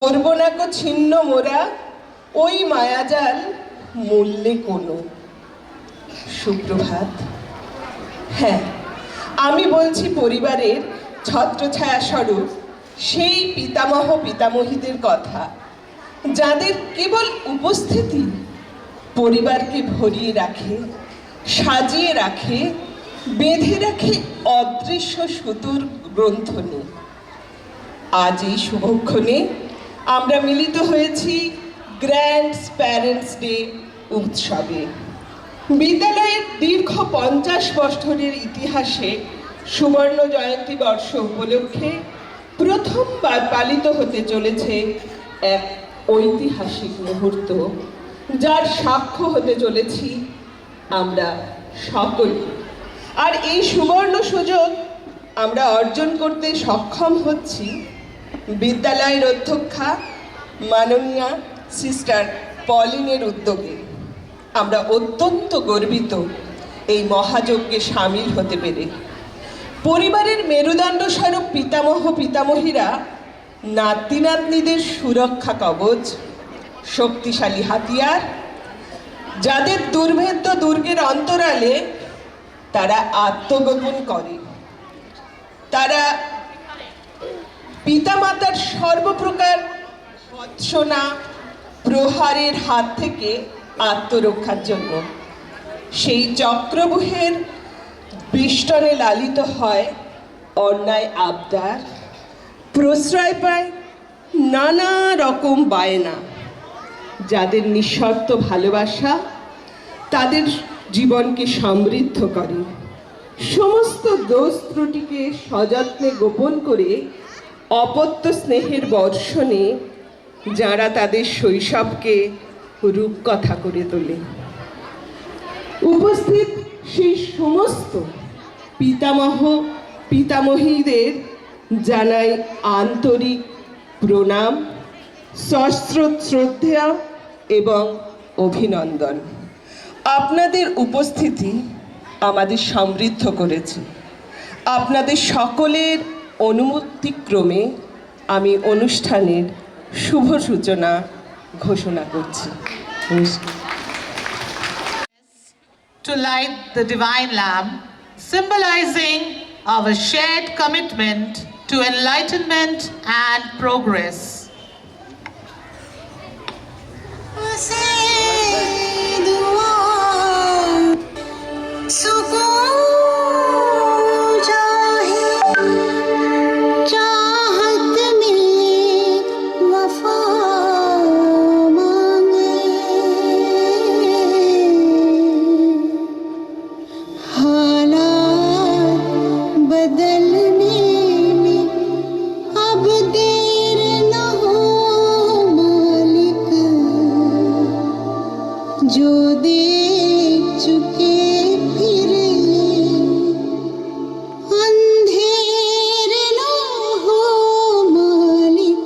করব না কো ছিন্ন মোরা ওই মায়াজাল মূল্যে কোনো। সুপ্রভাত। হ্যাঁ, আমি বলছি পরিবারের ছত্রছায়া স্বরূপ সেই পিতামহ পিতামহীদের কথা, যাদের কেবল উপস্থিতি পরিবারকে ভরিয়ে রাখে, সাজিয়ে রাখে, বেঁধে রাখে অদৃশ্য সুতোর গ্রন্থনে। আজ এই শুভক্ষণে আমরা মিলিত হয়েছি গ্র্যান্ড প্যারেন্টস ডে উৎসবে। বিদ্যালয়ের দীর্ঘ 50 বছরের ইতিহাসে সুবর্ণ জয়ন্তী বর্ষ উপলক্ষে প্রথমবার পালিত হতে চলেছে এক ঐতিহাসিক মুহূর্ত, যার সাক্ষ্য হতে চলেছি আমরা সকলে। আর এই সুবর্ণ সুযোগ আমরা অর্জন করতে সক্ষম হচ্ছি বিদ্যালয়ের অধ্যক্ষা মাননীয়া সিস্টার পলিনের উদ্যোগে। আমরা অত্যন্ত গর্বিত এই মহাযজ্ঞে সামিল হতে পেরে। পরিবারের মেরুদণ্ড স্বরূপ পিতামহ পিতামহীরা নাতি নাতনিদের সুরক্ষা কবচ, শক্তিশালী হাতিয়ার, যাদের দুর্ভেদ্য দুর্গের অন্তরালে তারা আত্মগোপন করে। তারা পিতামাতার সর্বপ্রকার ভৎসনা প্রহারের হাত থেকে আত্মরক্ষার জন্য সেই চক্রব্যূহের বেষ্টনে লালিত হয় অন্যায় আবদার, প্রশ্রয় পায় নানা রকম বায়না। যাদের নিঃশর্ত ভালোবাসা তাদের জীবনকে সমৃদ্ধ করে, সমস্ত দোষ ত্রুটিকে সযত্নে গোপন করে অপত্য স্নেহের বর্ষণে যারা তাদের শৈশবকে রূপকথা করে তোলে। উপস্থিত সেই সমস্ত পিতামহ পিতামহীদের জানাই আন্তরিক প্রণাম, সশ্রদ্ধ শ্রদ্ধা এবং অভিনন্দন। আপনাদের উপস্থিতি আমাদের সমৃদ্ধ করেছে। আপনাদের সকলের অনুমতিক্রমে আমি অনুষ্ঠানের শুভ সূচনা ঘোষণা করছি। To light the divine lamp, symbolizing our shared commitment to enlightenment and progress. जो देख चुके फिर अंधेरे न हो मालिक।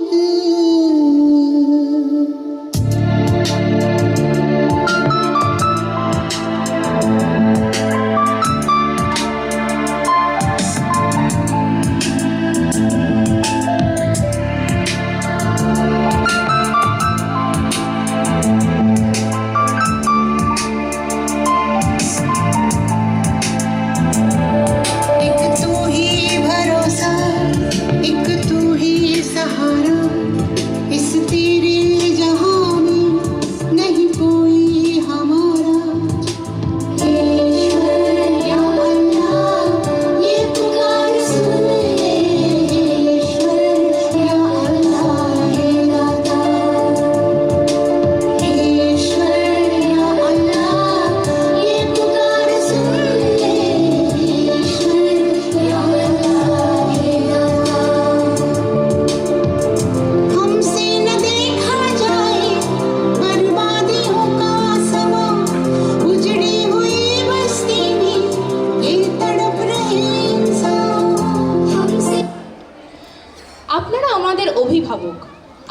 আপনারা আমাদের অভিভাবক,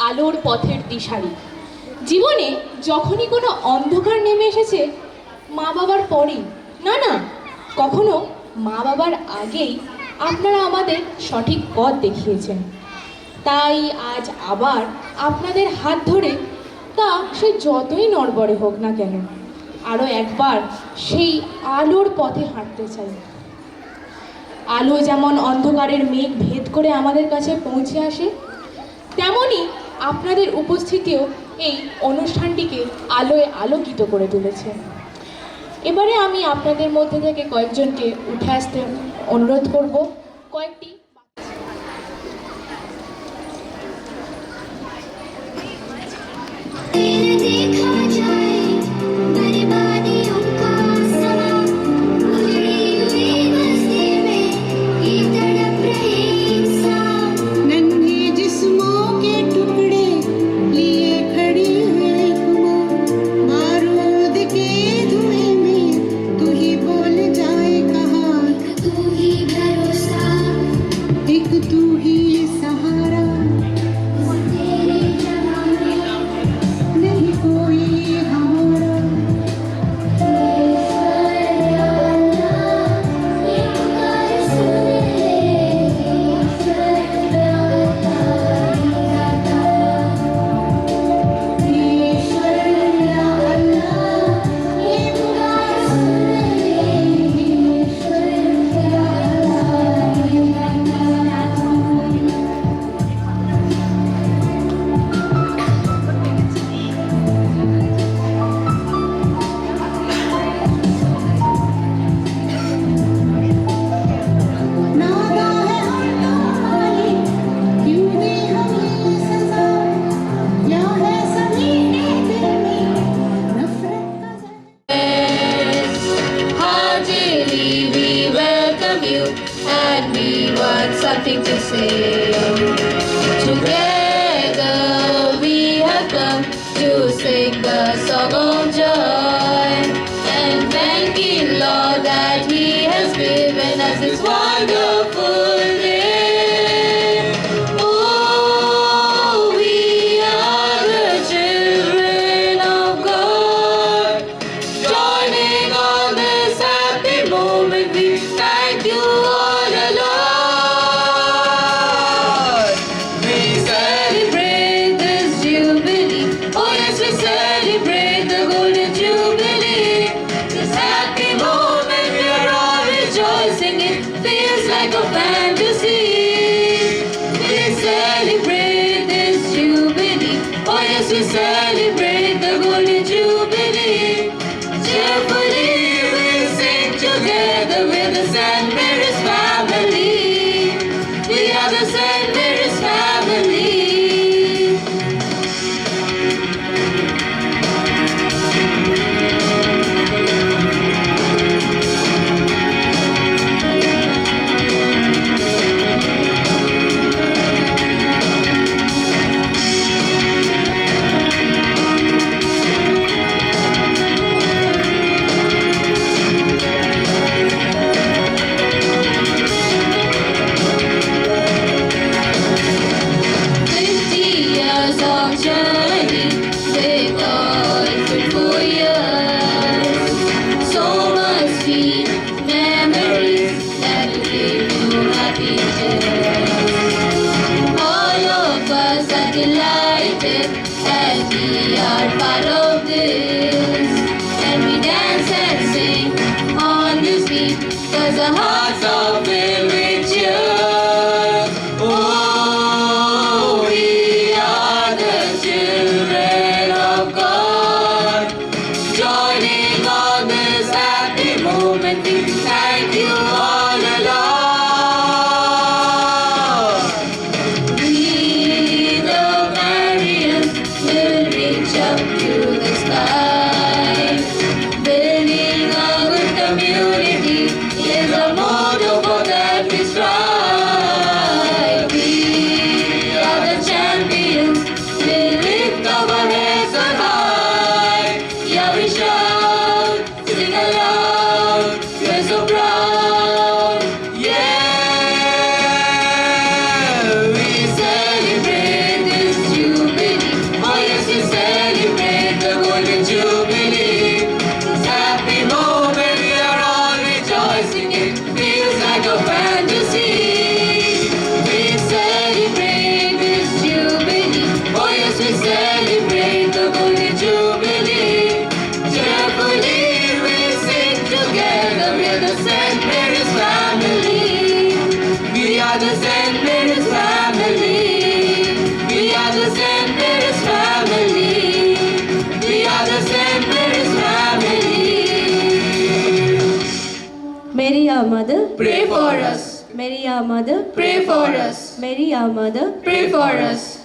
আলোর পথের দিশারি। জীবনে যখনই কোনো অন্ধকার নেমে এসেছে, মা বাবার পরেই, না না, কখনো মা বাবার আগেই আপনারা আমাদের সঠিক পথ দেখিয়েছেন। তাই আজ আবার আপনাদের হাত ধরে, তা সে যতই নড়বড়ে হোক না কেন, আরও একবার সেই আলোর পথে হাঁটতে চাই। আলো যেমন অন্ধকারের মেঘ ভেদ করে আমাদের কাছে পৌঁছে আসে, তেমনি আপনাদের উপস্থিতিও এই অনুষ্ঠানটিকে আলোয় আলোকিত করে তুলেছে। এবারে আমি আপনাদের মধ্যে থেকে কয়েকজনকে উঠে আসতে অনুরোধ করব। কয়েকটি देखा जाए बर्बादियों का समा उजड़ी हुई बस्ती में ये तड़प रहे इंसान। नन्हे जिस्मों के टुकड़े लिए खड़ी है हुआ, बारूद के धुएं में तू ही बोल जाए कहाँ। तू ही भरोसा, एक तू ही सहारा, तेरे जहां में नहीं कोई हमारा। ये पुकार सुन ले, ईश्वर या अल्लाह, ये पुकार सुन ले, ईश्वर या नादा है होठों वाली, क्यों दी हमें सजा, या है ज़मीने दिल में नफरत का जहर। Heartily we welcome you and we want something to say. Together we have come to sing the song of joy and thanking Lord that He has given us this wonderful day. Oh, we are the children of God. Joining on this happy moment, we thank you all along. We celebrate this jubilee. Oh yes, we celebrate the golden jubilee. This happy moment we are all rejoicing. It feels like a fantasy. We celebrate this jubilee. Oh yes, we celebrate the golden jubilee. Cheerfully we sing together with the St. Mary's family. We are the St. Mary's family. lift celebrate the golden jubilee. Cheerfully we sing together. We're the St. Mary's family. We are the St. Mary's family. We are the St. Mary's family. We are the St. Mary's family. Mary our mother, Pray for us. Mary our mother, Pray for us. Mary our mother. Pray for us.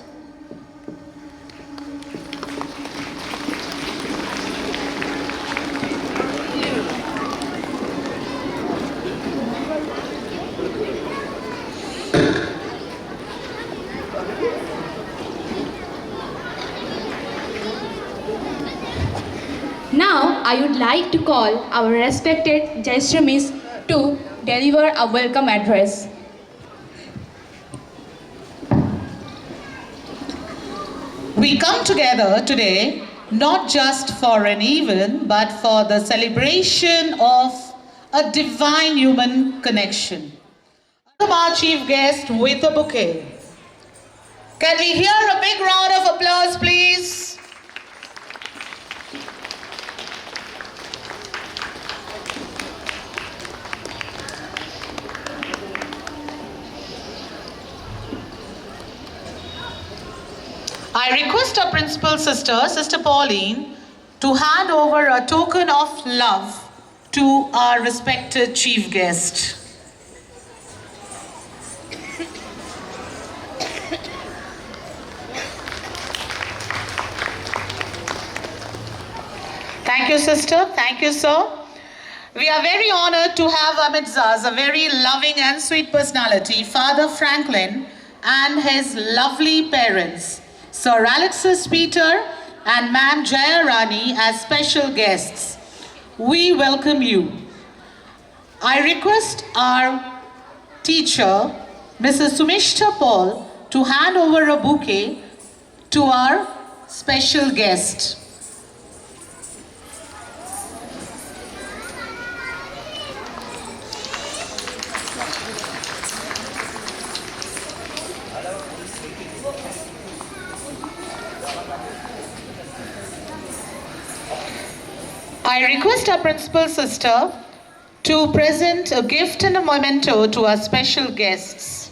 Now, I would like to call our respected Jayashree Miss to deliver a welcome address. We come together today not just for an event, but for the celebration of a divine human connection. Welcome our chief guest with a bouquet. Can we hear a big round of applause, please? I request our principal sister, Sister Pauline, to hand over a token of love to our respected chief guest. Thank you, sister. Thank you, sir. We are very honored to have amidst us a very loving and sweet personality, Father Franklin, and his lovely parents, Sir Alexis Peter and Ma'am Jaya Rani, as special guests. We welcome you. I request our teacher, Mrs. Sumishta Paul, to hand over a bouquet to our special guest. I request our principal sister to present a gift and a memento to our special guests.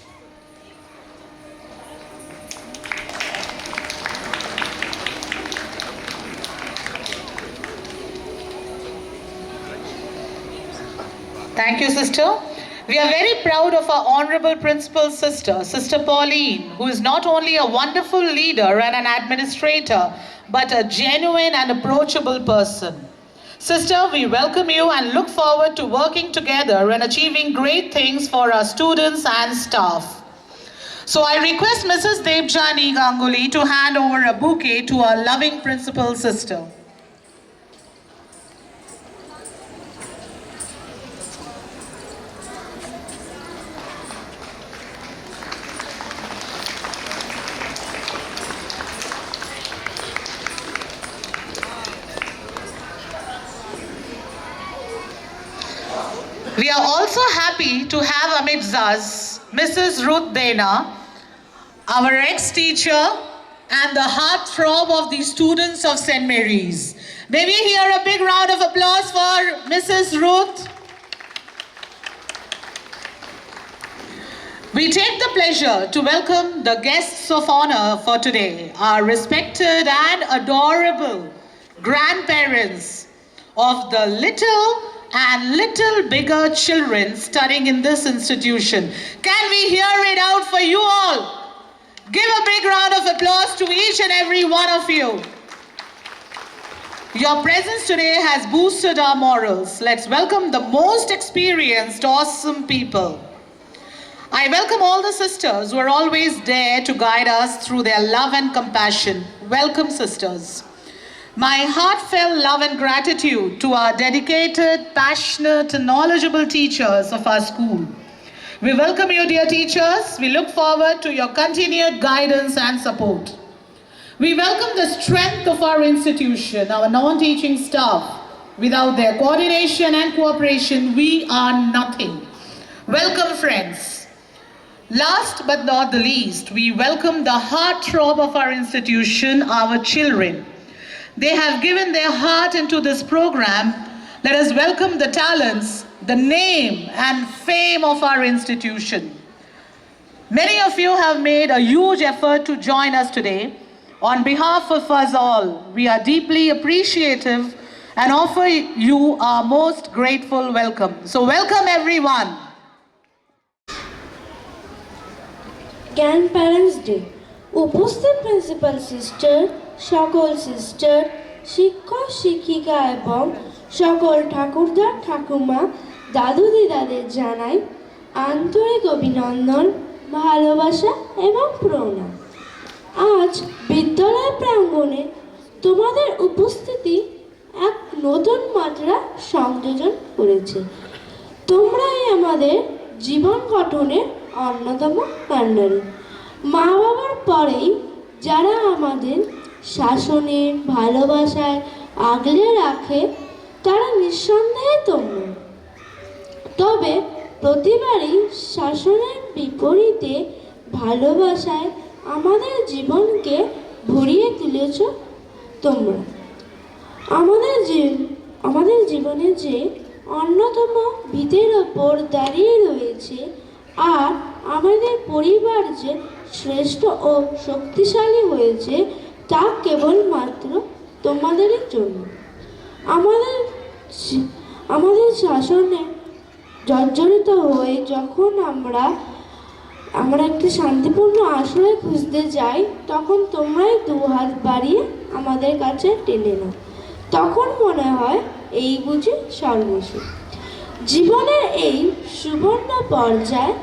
Thank you, sister. We are very proud of our honorable principal sister, Sister Pauline, who is not only a wonderful leader and an administrator, but a genuine and approachable person. Sister, we welcome you and look forward to working together and achieving great things for our students and staff. So I request Mrs. Debjani Ganguly to hand over a bouquet to our loving principal sister. We are also happy to have amidst us Mrs. Ruth Dana, our ex-teacher and the heartthrob of the students of St. Mary's. May we hear a big round of applause for Mrs. Ruth? We take the pleasure to welcome the guests of honor for today, our respected and adorable grandparents of the little and little bigger children studying in this institution. Can we hear it out for you all? Give a big round of applause to each and every one of you. Your presence today has boosted our morals. Let's welcome the most experienced, awesome people. I welcome all the sisters who are always there to guide us through their love and compassion. Welcome, sisters. My heartfelt love and gratitude to our dedicated, passionate, and knowledgeable teachers of our school. We welcome you, dear teachers. We look forward to your continued guidance and support. We welcome the strength of our institution, our non-teaching staff. Without their coordination and cooperation, we are nothing. Welcome, friends. Last but not the least, we welcome the heartthrob of our institution, our children. They have given their heart into this program. Let us welcome the talents, the name and fame of our institution. Many of you have made a huge effort to join us today. On behalf of us all, we are deeply appreciative and offer you our most grateful welcome. So welcome everyone. Grandparents day উপস্থিত principal sister, সকল sister, শিক্ষক শিক্ষিকা এবং সকল ঠাকুরদা ঠাকুমা, দাদু দিদাদের জানাই আন্তরিক অভিনন্দন, ভালোবাসা এবং প্রণাম। আজ বিদ্যালয় প্রাঙ্গণে তোমাদের উপস্থিতি এক নতুন মাত্রা সংযোজন করেছে। তোমরাই আমাদের জীবন গঠনের অন্যতম কাণ্ডারি। মা বাবার পরেই যারা আমাদের শাসনে ভালোবাসায় আগলে রাখে তারা নিঃসন্দেহে তোমরা। তবে প্রতিবারই শাসনের বিপরীতে ভালোবাসায় আমাদের জীবনকে ভরিয়ে তুলেছ তোমরা। আমাদের জীবনে যে অন্যতম ভিতের ওপর দাঁড়িয়ে রয়েছে আর আমাদের পরিবার যে শ্রেষ্ঠ ও শক্তিশালী হয়েছে তা কেবলমাত্র তোমাদেরই জন্য। আমাদের শাসনে জর্জরিত হয়ে যখন আমরা একটি শান্তিপূর্ণ আশ্রয় খুঁজতে যাই তখন তোমরাই দু হাত বাড়িয়ে আমাদের কাছে টেনে নাও। তখন মনে হয় এই বুঝি সর্বস্ব। জীবনের এই সুবর্ণ পর্যায়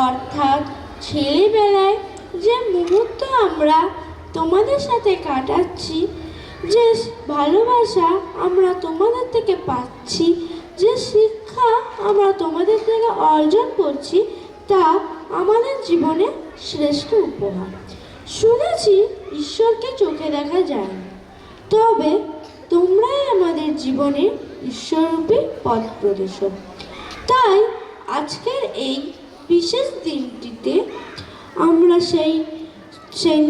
অর্থাৎ ছেলেবেলায় যে মুহূর্ত আমরা তোমাদের সাথে কাটাচ্ছি, যে ভালোবাসা আমরা তোমাদের থেকে পাচ্ছি, যে শিক্ষা আমরা তোমাদের থেকে অর্জন করছি তা আমাদের জীবনে শ্রেষ্ঠ উপহার। শুনেছি ঈশ্বরকে চোখে দেখা যায় না, তবে তোমরাই আমাদের জীবনের ঈশ্বররূপী পথ প্রদর্শক। তাই আজকের এই বিশেষ দিনটিতে আমরা সেই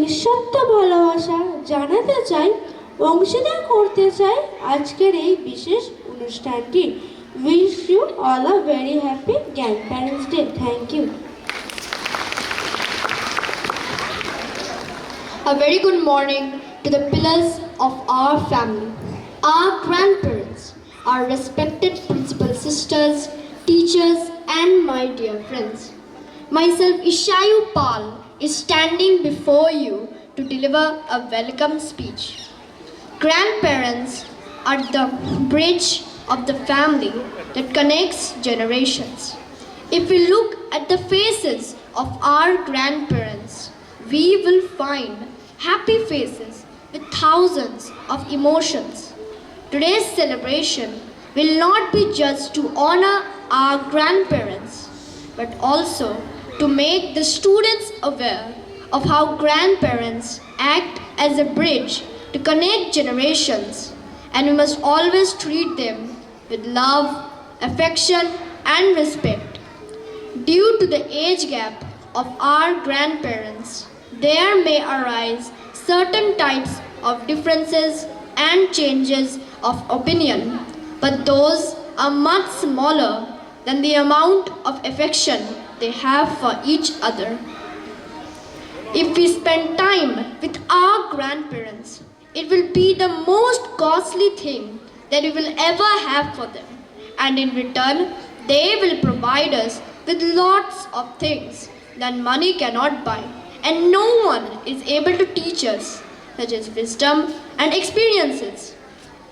নিঃস্বার্থ ভালোবাসা জানাতে চাই, অংশীদার করতে চাই আজকের এই বিশেষ অনুষ্ঠানটি। Wish you all a very happy grandparents day. Thank you. A very good morning to the pillars of our family, our grandparents, our respected principal sisters, teachers, and my dear friends. Myself, Ishayu Pal, is standing before you to deliver a welcome speech. Grandparents are the bridge of the family that connects generations. If we look at the faces of our grandparents, we will find happy faces with thousands of emotions. Today's celebration will not be just to honor our grandparents, but also to make the students aware of how grandparents act as a bridge to connect generations, and we must always treat them with love, affection, and respect. Due to the age gap of our grandparents, there may arise certain types of differences and changes of opinion, but those are much smaller than the amount of affection they have for each other. If we spend time with our grandparents, it will be the most costly thing that we will ever have for them, and in return, they will provide us with lots of things that money cannot buy, and no one is able to teach us, such as wisdom and experiences.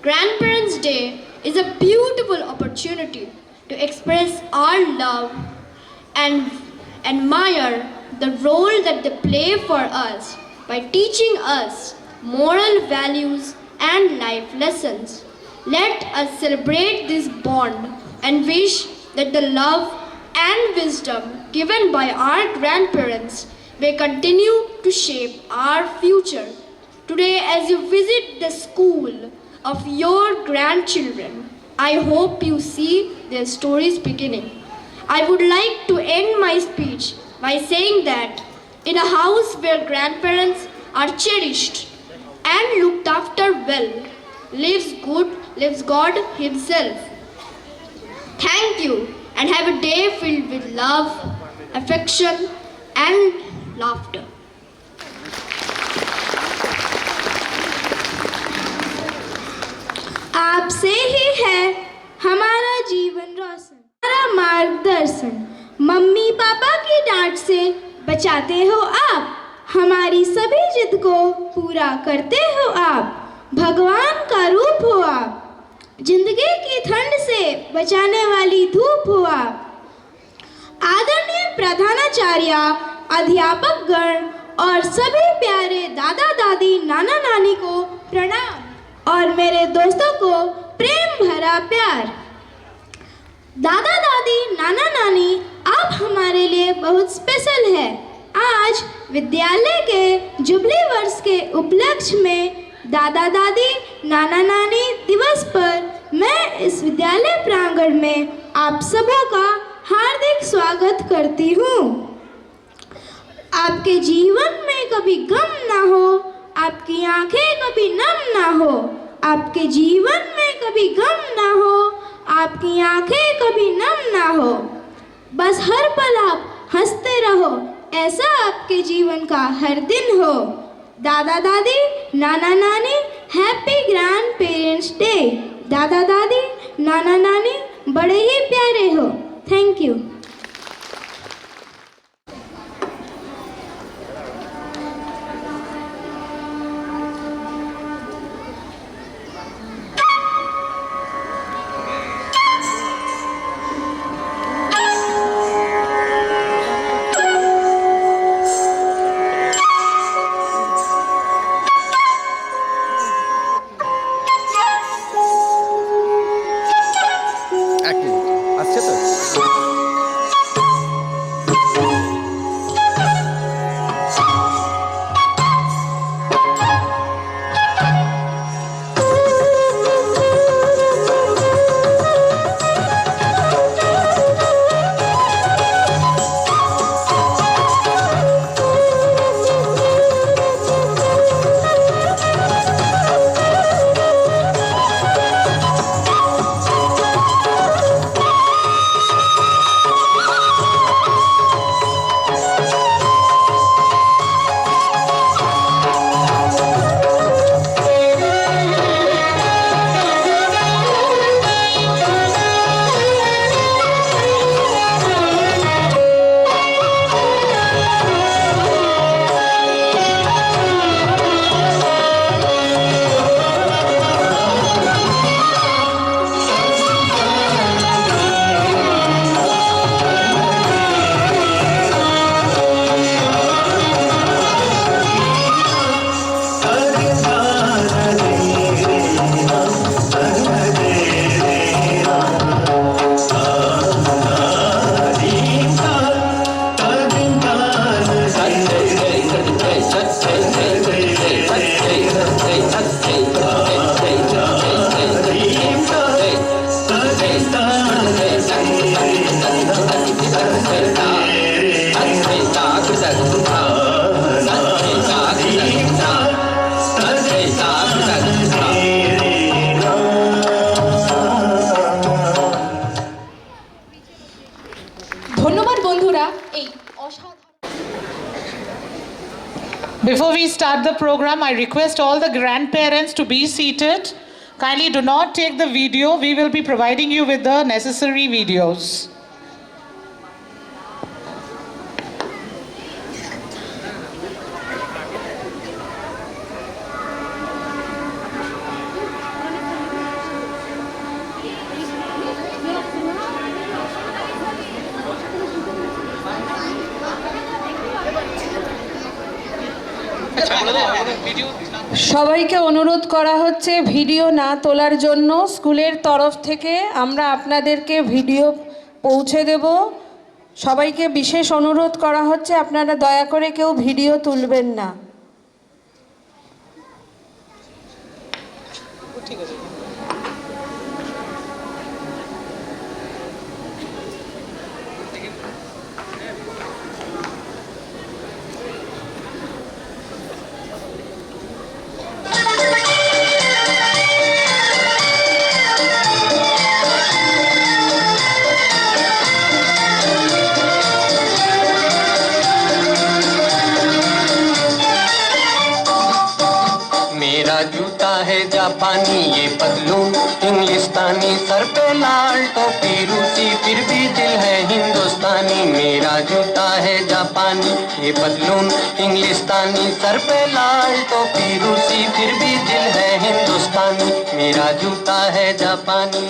Grandparents' Day is a beautiful opportunity to express our love and admire the role that they play for us by teaching us moral values and life lessons. Let us celebrate this bond and wish that the love and wisdom given by our grandparents may continue to shape our future. Today, as you visit the school of your grandchildren, I hope you see their stories beginning. I would like to end my speech by saying that in a house where grandparents are cherished and looked after well, lives God Himself. Thank you and have a day filled with love, affection and laughter. आपसे ही है हमारा जीवन रोशन, हमारा मार्गदर्शन। Mummy papa की डांट से बचाते हो आप, हमारी सभी जिद को पूरा करते हो आप। भगवान का रूप हो आप, जिंदगी की ठंड से बचाने वाली धूप हो आप। आदरणीय प्रधानाचार्य, अध्यापक गण और सभी प्यारे दादा दादी नाना नानी को प्रणाम और मेरे दोस्तों को प्रेम भरा प्यार। दादा दादी नाना नानी आप हमारे लिए बहुत स्पेशल है। आज विद्यालय के जुबली वर्ष के उपलक्ष्य में दादा दादी नाना नानी दिवस पर मैं इस विद्यालय प्रांगण में आप सबों का हार्दिक स्वागत करती हूँ। आपके जीवन में कभी गम ना हो, आपकी आंखें कभी नम ना हो। आपके जीवन में कभी गम ना हो, आपकी आंखें कभी नम ना हो। बस हर पल आप हंसते रहो, ऐसा आपके जीवन का हर दिन हो। दादा दादी नाना नानी हैप्पी ग्रैंड पेरेंट्स डे। दादा दादी नाना नानी बड़े ही प्यारे हो। Thank you. আসছে তো ধন্যবাদ বন্ধুরা এই অসাধারণ। Before we start the program, I request all the grandparents to be seated. Kindly do not take the video. We will be providing you with the necessary videos. সবাইকে অনুরোধ করা হচ্ছে ভিডিও না তোলার জন্য। স্কুলের তরফ থেকে আমরা আপনাদেরকে ভিডিও পৌঁছে দেব। সবাইকে বিশেষ অনুরোধ করা হচ্ছে আপনারা দয়া করে কেউ ভিডিও তুলবেন না। मेरा जूता है जापानी ये पतलून इंग्लिस्तानी, सर पे लाल टोपी रूसी फिर भी दिल है हिंदुस्तानी। मेरा जूता है जापानी ये पतलून इंग्लिस्तानी, सर पे लाल टोपी रूसी फिर भी दिल है हिंदुस्तानी। मेरा जूता है जापानी।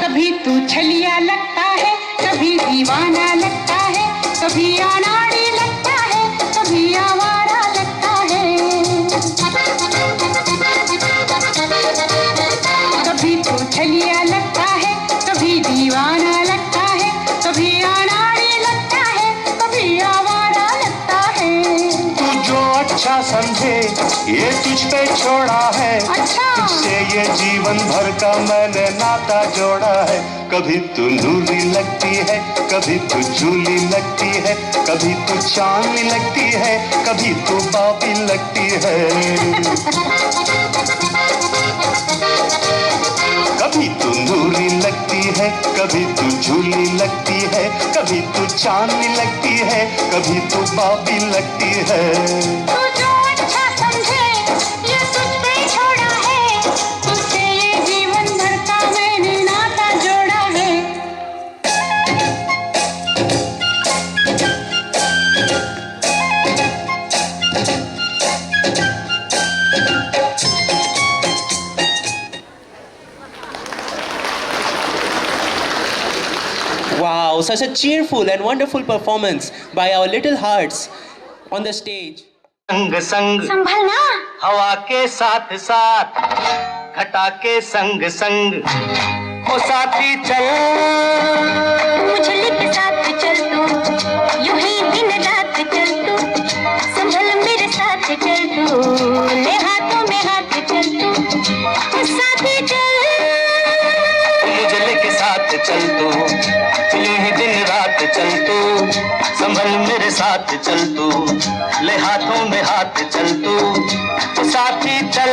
कभी तू छलिया लगता है, कभी दीवाना लगता है, कभी अनाड़ी लगता है, कभी आवारा लगता है। कभी तू छलिया लगता है, कभी दीवाना लगता है, कभी अनाड़ी लगता है, कभी आवारा लगता है। तू जो अच्छा समझे ये तुझ पे छोड़ा है, अच्छा। तुझसे ये जीवन भर का मैंने नाता जोड़ा है। कभी तू नूरी लगती है, कभी तू झूली लगती है, कभी तू चांदनी लगती है, कभी तू बाबी लगती है। कभी तू नूरी लगती है, कभी तू झूली लगती है, कभी तू चांदनी लगती है, कभी तू बाबी लगती है। तू जो अच्छा समझे ये तुझ पे छोड़ा है, तुझसे ये जीवन भर का मैंने नाता जोड़ा है। Wow, such a cheerful and wonderful performance by our little hearts on the stage. संग संग संभलना। हवा के साथ साथ घटा के संग संग ओ साथी चल। मुझे के साथ चल तू, यूं ही दिन रात चल तू, संभल मेरे साथ चल तू, ले हाथों में हाथ चल तू, साथी चल। मुझे लेके साथ चल तू, यूं ही दिन रात चल तू, संभल मेरे साथ चल तू, ले हाथों में हाथ चल तू, ओ साथी चल।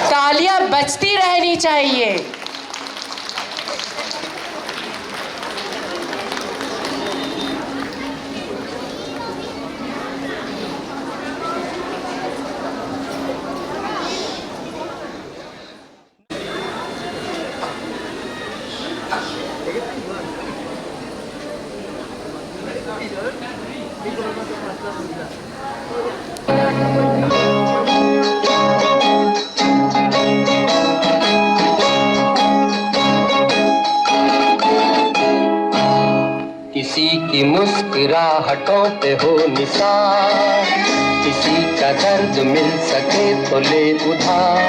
तालियां बजती रहनी चाहिए। मुस्कुराहटों पे हो निसार, किसी का दर्द मिल सके तो ले उधार,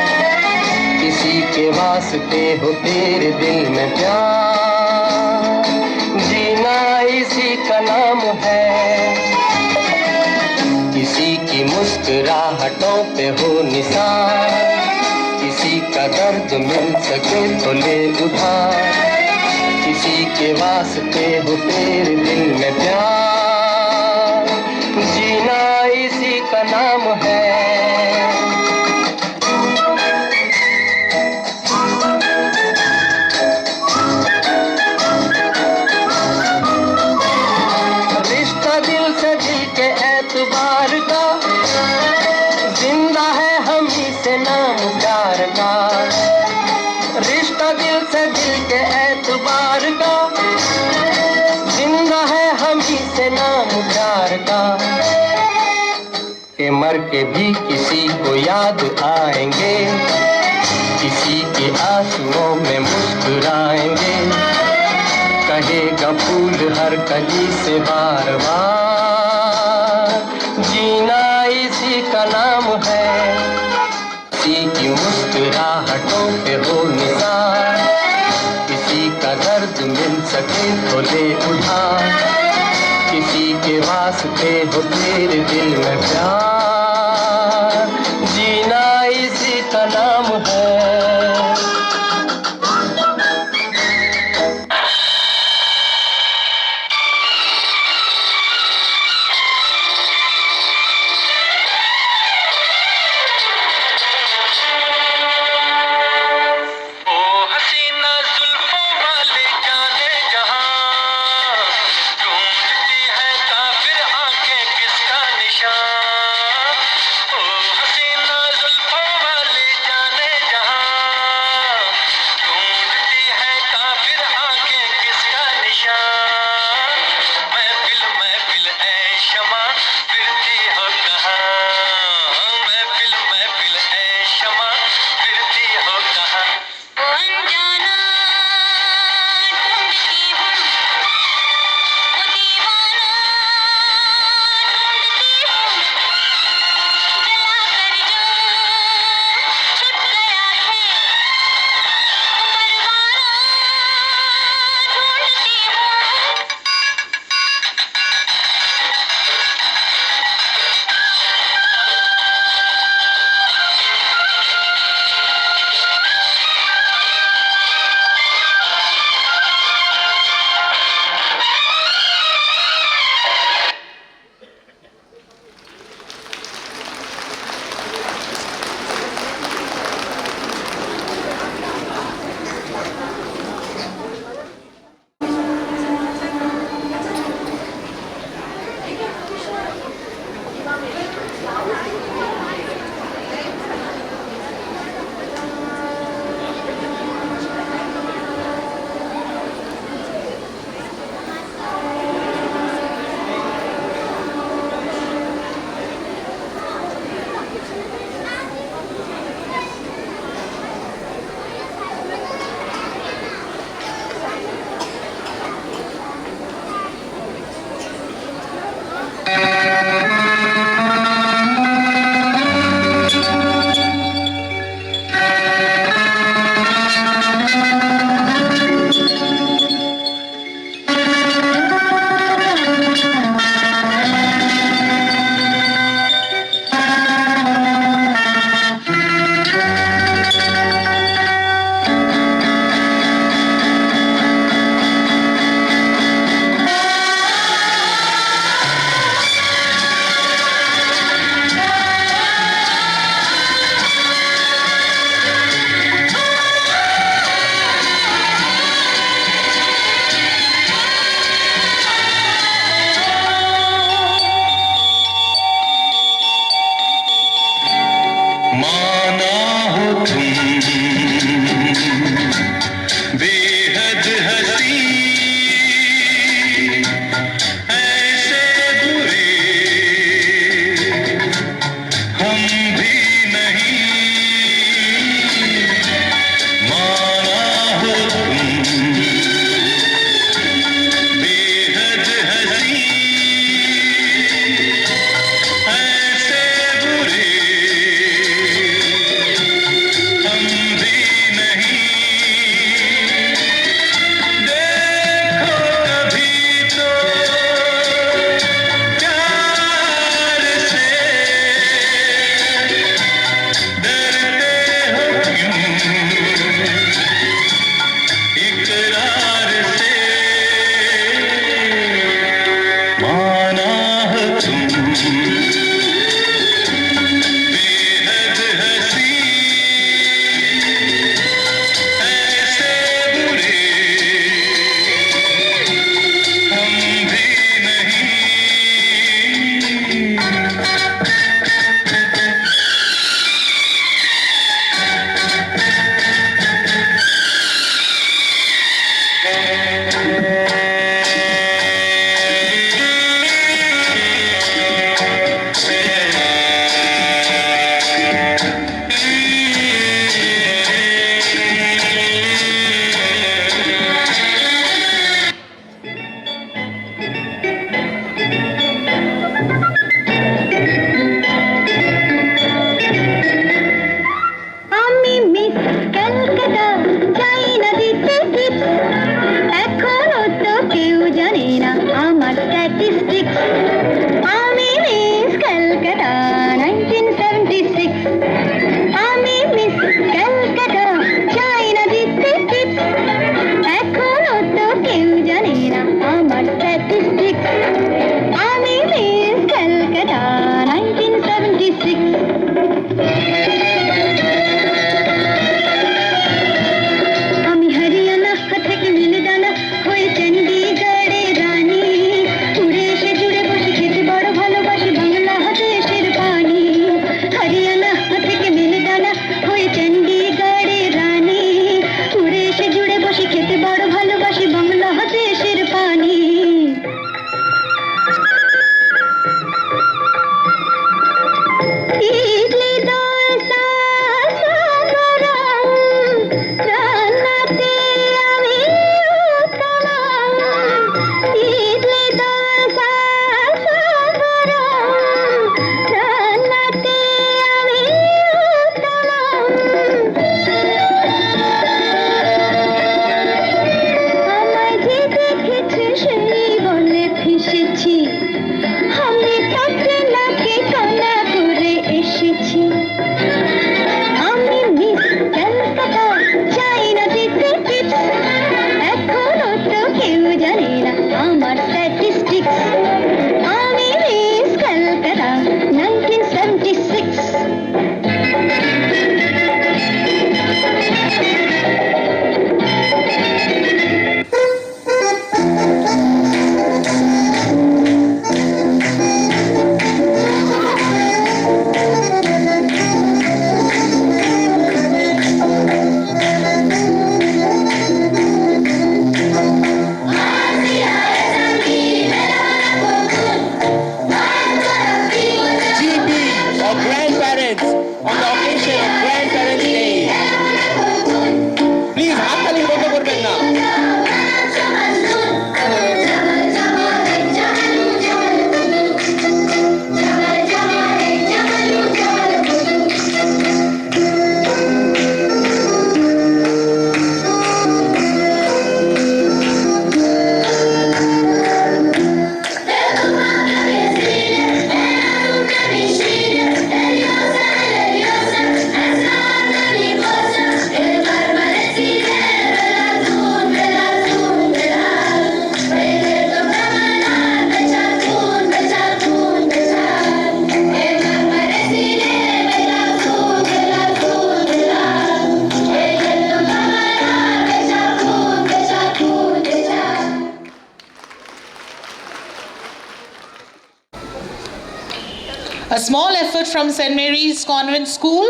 किसी के वास्ते हो तेरे दिल में प्यार, जीना इसी का नाम है। किसी की मुस्कुराहटों पे हो निसार, किसी का दर्द मिल सके तो ले उधार, किसी के वास्ते हो तेरे दिल में प्यार, जीना इसी का नाम है। रिश्ता दिल से दिल के एतबार का, जिंदा है हम ही से नाम प्यार का। रिश्ता दिल से दिल के एतबार का, जिंदा है हम ही से नाम प्यार का। के मर के भी किसी को याद आएंगे, किसी के आंसुओं में मुस्कुराएंगे, कहेगा फूल हर कली से बार बार, जीना इसी का नाम है। किसी की मुस्कुराहटों पे हो निसार, किसी का दर्द मिल सके तो ले उधार, किसी के वास्ते हो तेरे दिल में प्यार, जीना इसी का नाम है। बेहद हसी small effort from St. Mary's Convent School.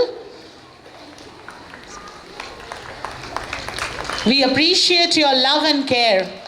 We appreciate your love and care.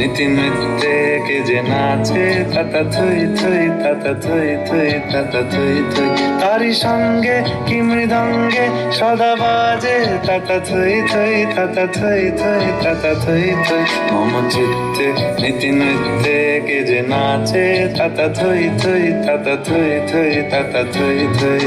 নীতি নৃত্যে কে যে নাচে তাতা থই থই তাতা থই থই তাতা থই থই তারি সঙ্গে কি মৃদঙ্গে সদা বাজে তাতা থই থই তাতা থই থই তাতা থই থই মম চিত্তে নীতি নৃত্যে কে যে নাচে তাতা থই থই তাতা থই থই তাতা থই থই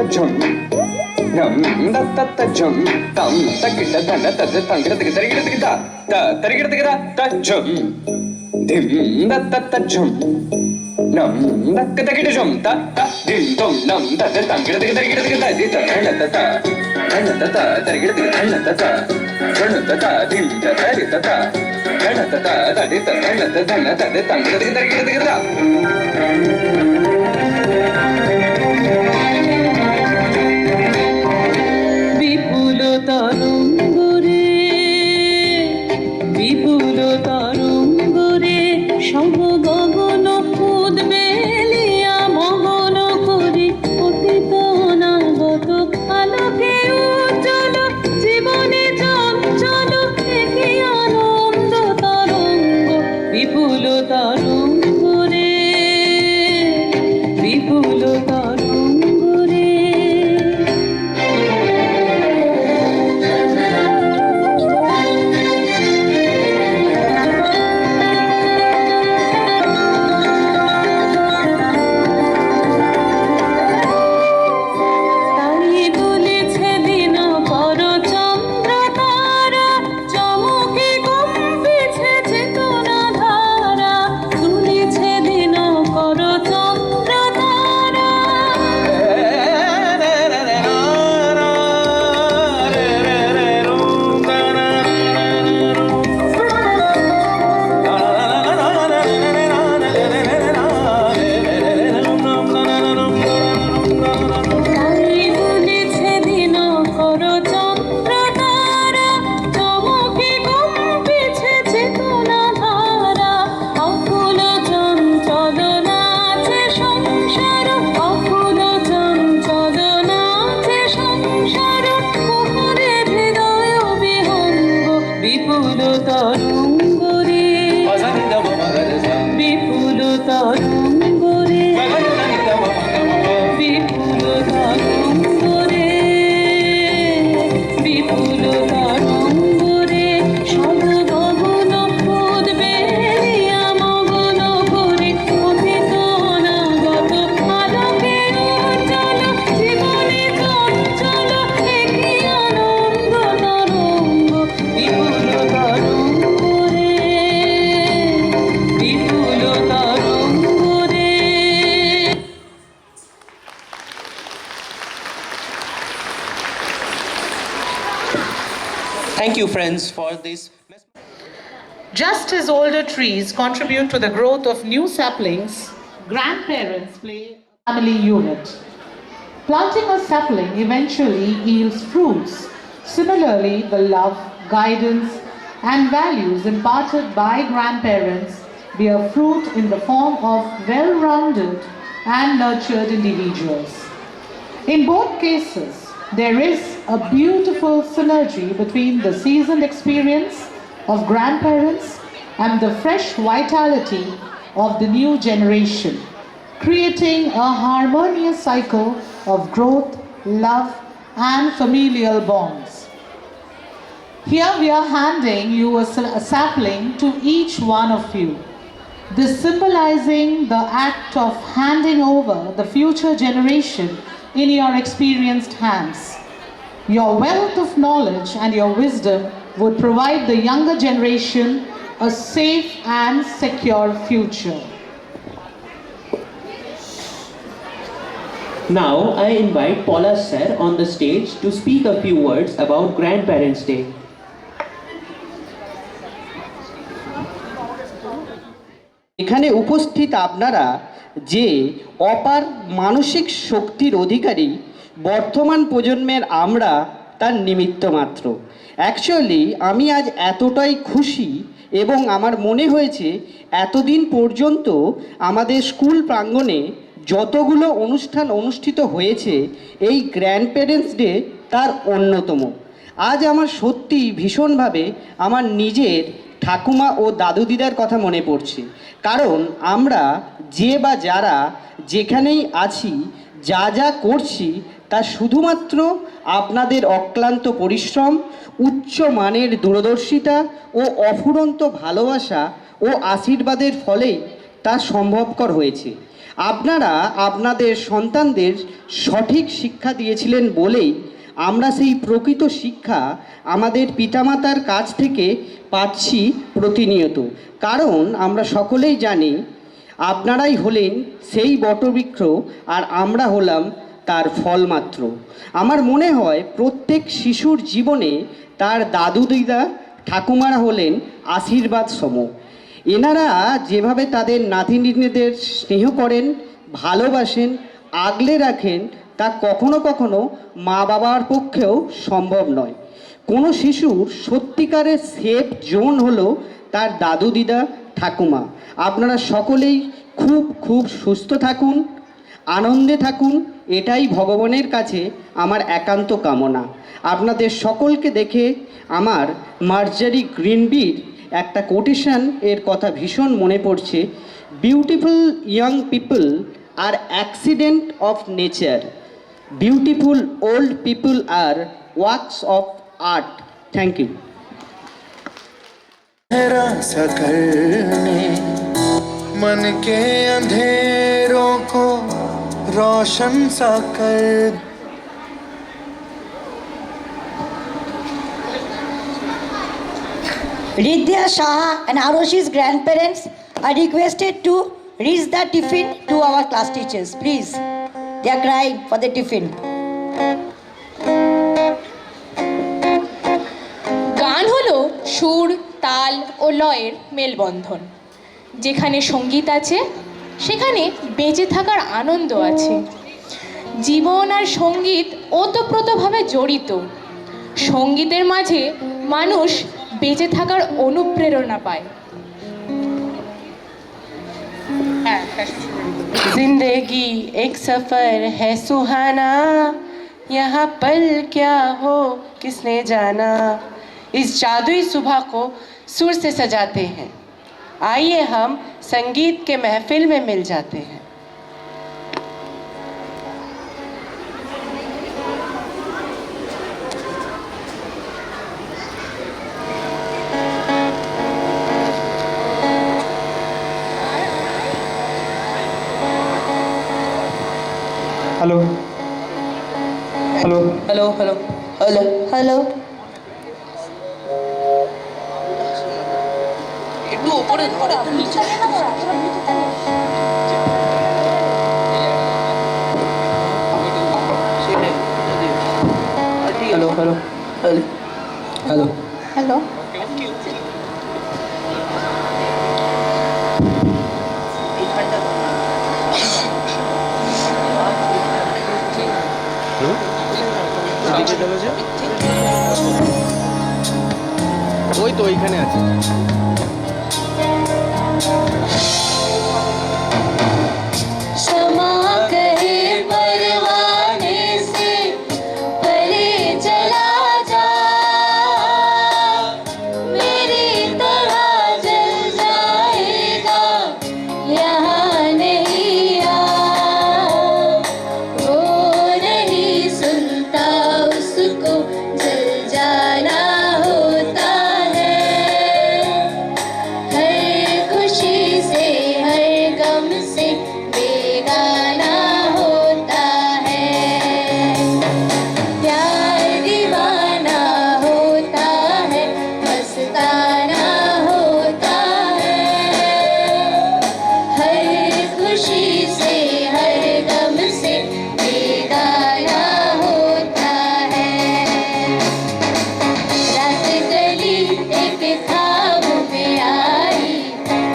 jum yum da da da jum tam ta ki da da da da tang da da da da da da jum dim da da da jum nam da da da jum da da dim dum nam da da tang da da da da da da da da da dim da da da da বিপুল তরঙ্গরে বিপুল তরঙ্গরে সব গগন উদ্বেলিয়া মগন করি অতীত অনাগত আলোকে উজ্জ্বল জীবনে চঞ্চল একই আনন্দ তরঙ্গ বিপুল তরঙ্গরে বিপুল তরঙ্গরে তাই দুলেছে দিন পর চন্দ্র তারা চমকে কম্পিছে চেতনা ধারা দুলেছে দিন পর চন্দ্র তারা তাই দুলেছে দিন পর চন্দ্র তারা চমকে কম্পিছে চেতনা ধারা অকুল চঞ্চল নাচে সংসার অকুল চঞ্চল নাচে সংসার মোহরে হৃদয় বিহঙ্গ বিপুল তরঙ্গরে বিপুল তরঙ্গরে বিপুল তরঙ্গরে বিপুল তরঙ্গরে সব গগন উদ্বেলিয়া মগন করি অতীত অনাগত আলোকে উজ্জ্বল জীবনে চঞ্চল একই আনন্দ তরঙ্গ বিপুল তরঙ্গরে বিপুল তরঙ্গরে Thank you, friends, for this. Just as older trees contribute to the growth of new saplings, grandparents play a family unit. Planting a sapling eventually yields fruits. Similarly, the love, guidance, and values imparted by grandparents bear fruit in the form of well-rounded and nurtured individuals. In both cases, there is a beautiful synergy between the seasoned experience of grandparents and the fresh vitality of the new generation, creating a harmonious cycle of growth, love, and familial bonds. Here we are handing you a sapling to each one of you. This symbolizing the act of handing over the future generation in your experienced hands. Your wealth of knowledge and your wisdom would provide the younger generation a safe and secure future. Now I invite Paula sir on the stage to speak a few words about Grandparents' Day. এখানে উপস্থিত আপনারা যে অপার মানসিক শক্তির অধিকারী বর্তমান প্রজন্মের আমরা তার নিমিত্ত মাত্র। অ্যাকচুয়ালি আমি আজ এতটাই খুশি এবং আমার মনে হয়েছে এতদিন পর্যন্ত আমাদের স্কুল প্রাঙ্গণে যতগুলো অনুষ্ঠান অনুষ্ঠিত হয়েছে এই গ্র্যান্ডপ্যারেন্টস ডে তার অন্যতম। আজ আমার সত্যি ভীষণভাবে আমার নিজের ঠাকুমা ও দাদু দিদার কথা মনে পড়ছে, কারণ আমরা যে বা যারা যেখানেই আছি যা যা করছি তা শুধুমাত্র আপনাদের অক্লান্ত পরিশ্রম, উচ্চ মানের দূরদর্শিতা ও অফুরন্ত ভালোবাসা ও আশীর্বাদের ফলেই তা সম্ভবকর হয়েছে। আপনারা আপনাদের সন্তানদের সঠিক শিক্ষা দিয়েছিলেন বলেই আমরা সেই প্রকৃত শিক্ষা আমাদের পিতামাতার কাছ থেকে পাচ্ছি প্রতিনিয়ত। কারণ আমরা সকলেই জানি আপনারাই হলেন সেই বটবৃক্ষ আর আমরা হলাম তার ফল মাত্র। আমার মনে হয় প্রত্যেক শিশুর জীবনে তার দাদু দিদা ঠাকুমারা হলেন আশীর্বাদ সম। এনারা যেভাবে তাদের নাতিনীদের স্নেহ করেন, ভালোবাসেন, আগলে রাখেন তা কখনো কখনো মা বাবার পক্ষেও সম্ভব নয়। কোনো শিশুর সত্যিকারের সেফ জোন হলো তার দাদু দিদা ঠাকুমা। আপনারা সকলেই খুব খুব সুস্থ থাকুন, আনন্দে থাকুন, এটাই ভগবানের কাছে আমার একান্ত কামনা। আপনাদের সকলকে দেখে আমার মার্জারি গ্রিনবির একটা কোটেশন এর কথা ভীষণ মনে পড়ছে। Beautiful young people are accident of nature, beautiful old people are works of art. Thank you. सा करने मन के अंधेरों को रोशन सा कर। Ridya Shah and Aroshi's grandparents are requested to reach the tiffin to our class teachers. Please, they are crying for the tiffin. গান হলো সুর, তাল ও লয়ের মেলবন্ধন। যেখানে সঙ্গীত আছে সেখানে বেঁচে থাকার আনন্দ আছে। জীবন আর সঙ্গীত ওতপ্রোতভাবে জড়িত। সঙ্গীতের মাঝে মানুষ বেঁচে থাকার অনুপ্রেরণা পায়। जिंदगी एक सफर है सुहाना, यहाँ पल क्या हो किसने जाना। इस जादुई सुबह को सुर से सजाते हैं, आइए हम संगीत के महफिल में मिल जाते हैं। Hello hello hello hello hello hello একটু উপরে ধর, একটু নিচে। Hello hello hello hello hello এদিকে চলে যাও। ওই তো ওইখানে আছে। क्षमा करे परवाने से परे चला जा, मेरी तरह जल जाएगा यहाँ नहीं आ। वो नहीं सुनता उसको जल जाना होता है, हर खुशी से हर गम से बेगाना होता है। प्यार दीवाना होता है, मस्ताना होता है, हर खुशी से हर गम से बेगाना होता है। रात गली एक ख्वाब में आई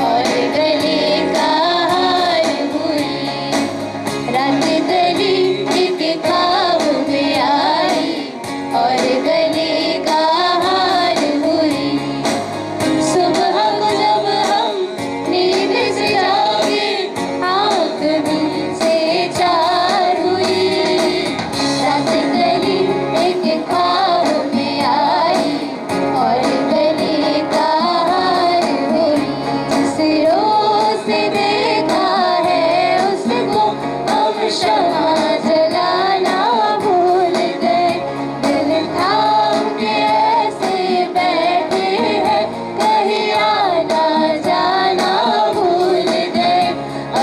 और गले का हार हुई, रात गली एक ख्वाब में आई और गले का हार हुई। सुबह को जब हम नींद से जागे आँख नींद से चार हुई, रात गली एक ख्वाब में आई और गले का हार हुई। जिस रोज से देखा है उसको हम शमा जलाना भूल गए, दिल थाम के ऐसे बैठे हैं कहीं आना जाना भूल गए।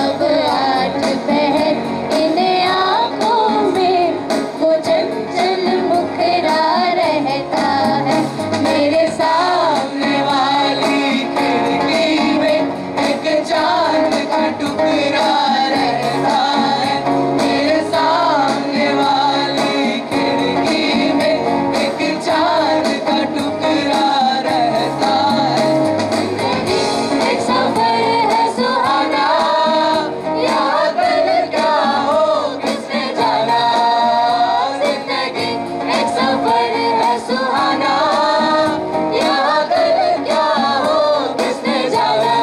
अब 8 पहर इन आँखों में वो चंचल मुखरा रहता है, मेरे सामने वाली खिड़की में एक चांद का टुकड़ा रहता है, मेरे सामने वाली खिड़की में एक चांद का टुकड़ा रहता है। जिंदगी एक सफर है सुहाना, यहाँ कल क्या हो किसने जाना। जिंदगी एक सफर है सुहाना, यहाँ कल क्या हो किसने जाना।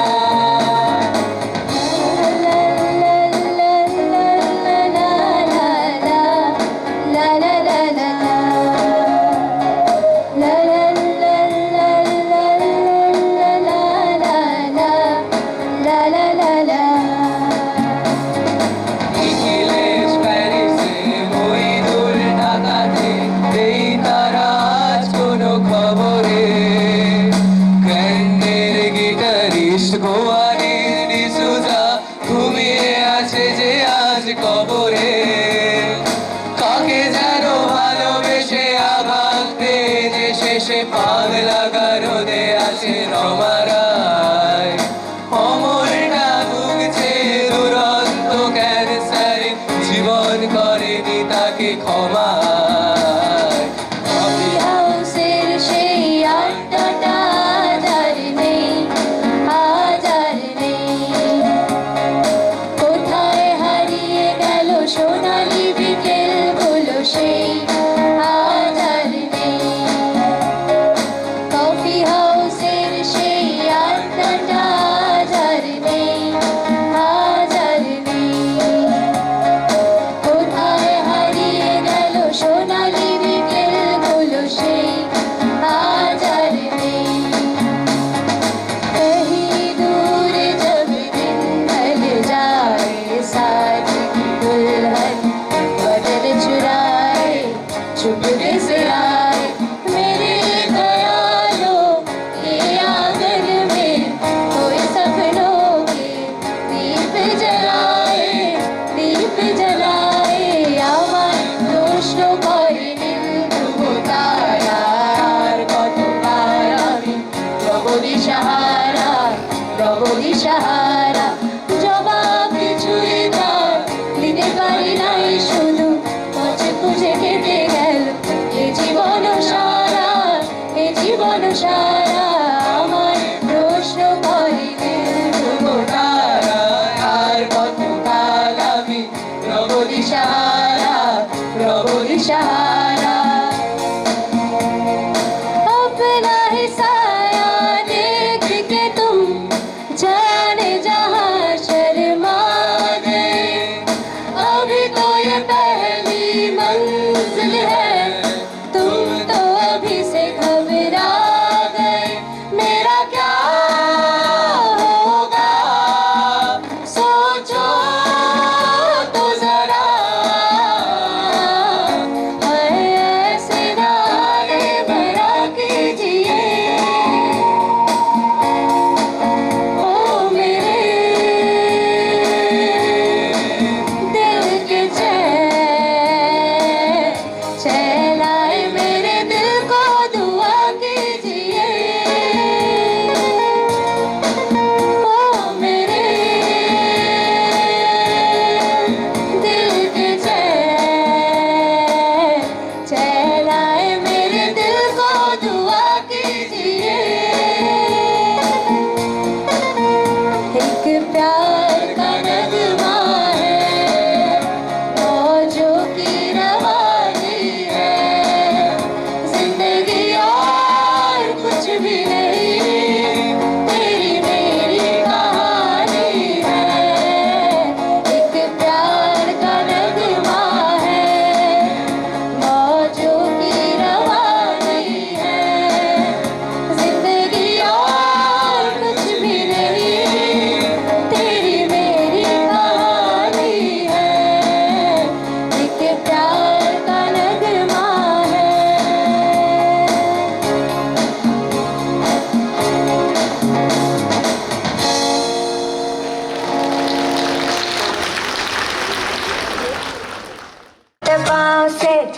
ঘুমিয়ে আছে যে আজ কবরে, কাকে যেন ভালোবেসে আঘাত পেয়ে যে শেষে পাগলা গারদে আছে রমারায়। অমরটা ভুগছে দুরন্ত ক্যান্সারে, জীবন করেনি তাকে ক্ষমা। কফি হাউসের সেই আড্ডাটা আজ আর নেই, আজ আর নেই। কোথায় হারিয়ে গেল সোনালি বিকেলগুলো সেই আজ আর নেই। কফি হাউসের সেই আড্ডাটা আজ আর নেই, আজ আর নেই। কোথায় হারিয়ে গেল সোনালি বিকেলগুলো সেই আজ আর নেই। कहीं दूर जब दिन ढल जाए, साथ की दुल्हन बदल चुराए, चुपके से आए मेरे ख्यालों के आंगन में, कोई सपनों के दीप जलाए, दीप जलाए। আমার প্রশ্ন করে নীল ধ্রুব তারার কতবার আমি রবদি সাহারা, রবদি সাহারা। জবাব কিছুই তার দিতে পারি নাই, শুধু পচে পুজে কেটে গেল এ জীবন সারা, এ জীবন সারা। আমার প্রশ্ন করে নীল ধ্রুব তারা, আর কতকাল আমি রবদি সাহারা, রবদি সাহারা।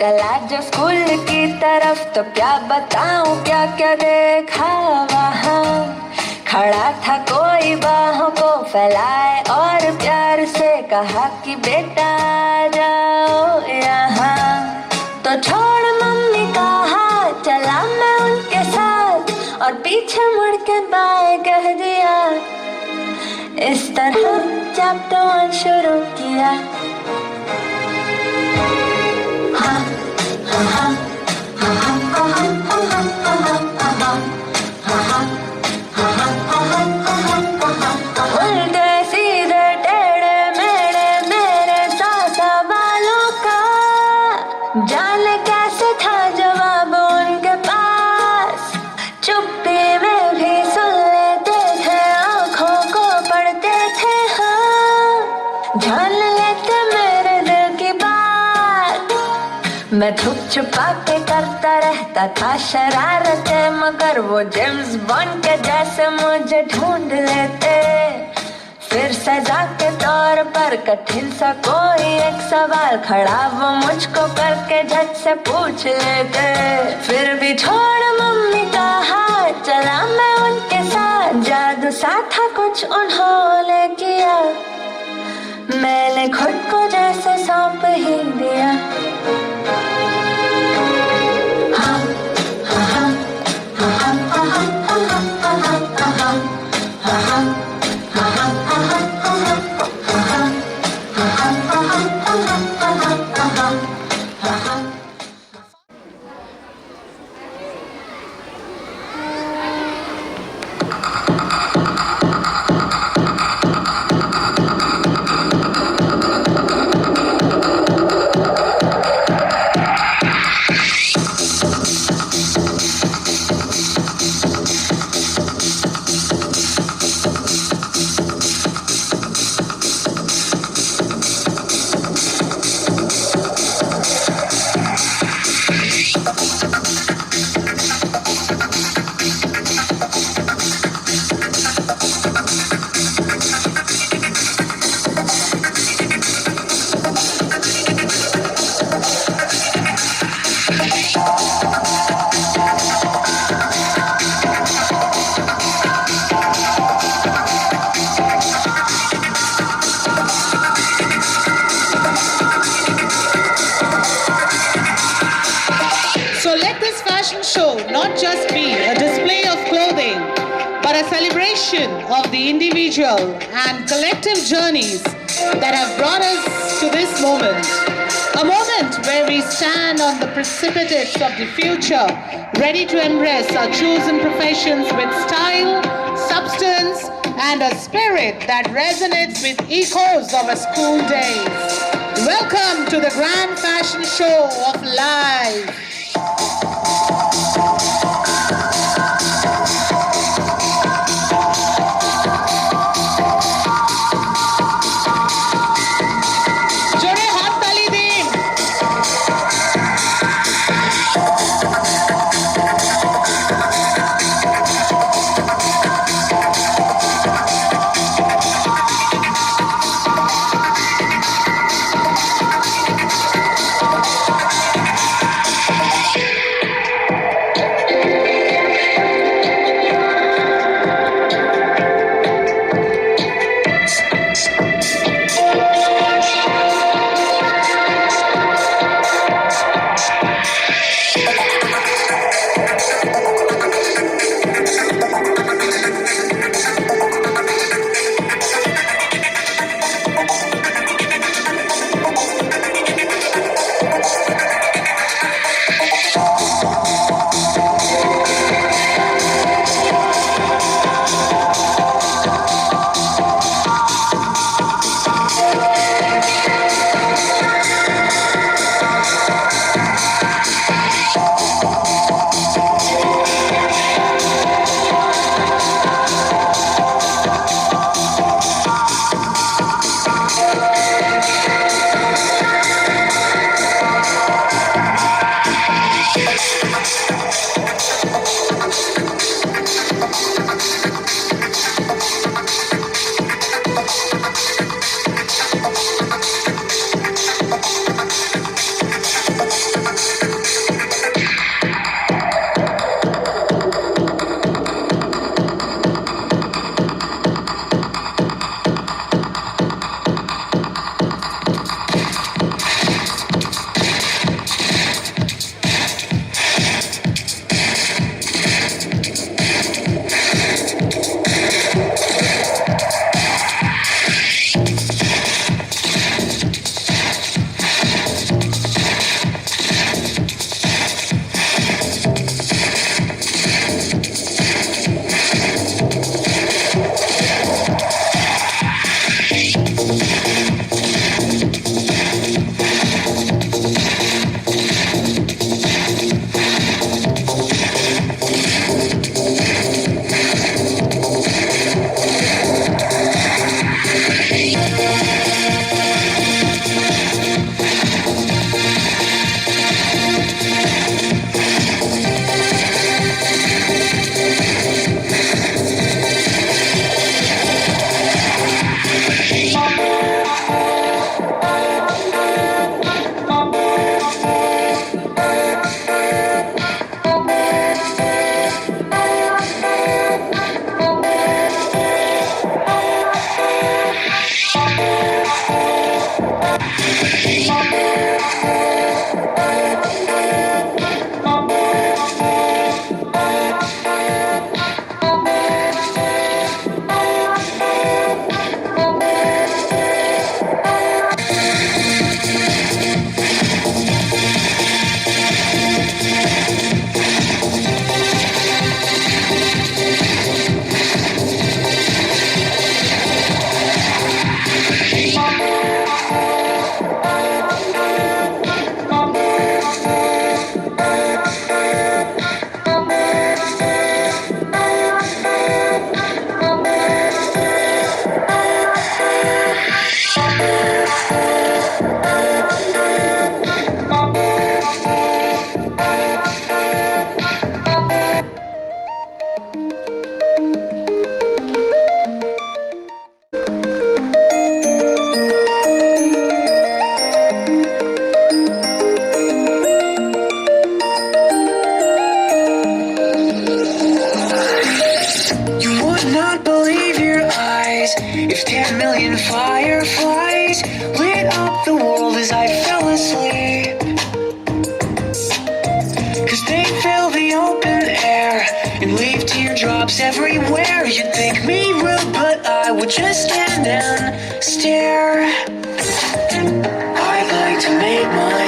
चला जो स्कूल की तरफ तो क्या बताऊं क्या क्या देखा वहाँ। खड़ा था कोई बाहों को फैलाए और प्यार से कहा कि बेटा आ जाओ यहाँ। तो छोड़ मम्मी का हाथ, चला मैं उनके साथ और पीछे मुड़ के बाय कह दिया। इस तरह चैप्टर 1 शुरू किया। उल्टे सीधे टेढ़े मेढ़े मेरे सासा बालों का, जाने कैसे था जवाब उनके पास। चुप्पी में भी सुन लेते थे, आंखों को पढ़ते थे, हाँ जान लेते मेरे दिल की बात। मैं छुप छुपा के करता रहता था शरारतें, मगर वो जेम्स बॉन्ड के जैसे मुझे ढूंढ लेते। फिर सजा के तौर पर कठिन सा कोई एक सवाल खड़ा वो मुझको करके झट से पूछ लेते। फिर भी छोड़ मम्मी का हाथ, चला मैं उनके साथ। जादू सा था कुछ उन्होंने किया, मैंने खुद को जैसे सौंप ही दिया। Show not just be a display of clothing, but a celebration of the individual and collective journeys that have brought us to this moment. A moment where we stand on the precipice of the future, ready to embrace our chosen professions with style, substance, and a spirit that resonates with echoes of our school days. Welcome to the grand fashion show of life.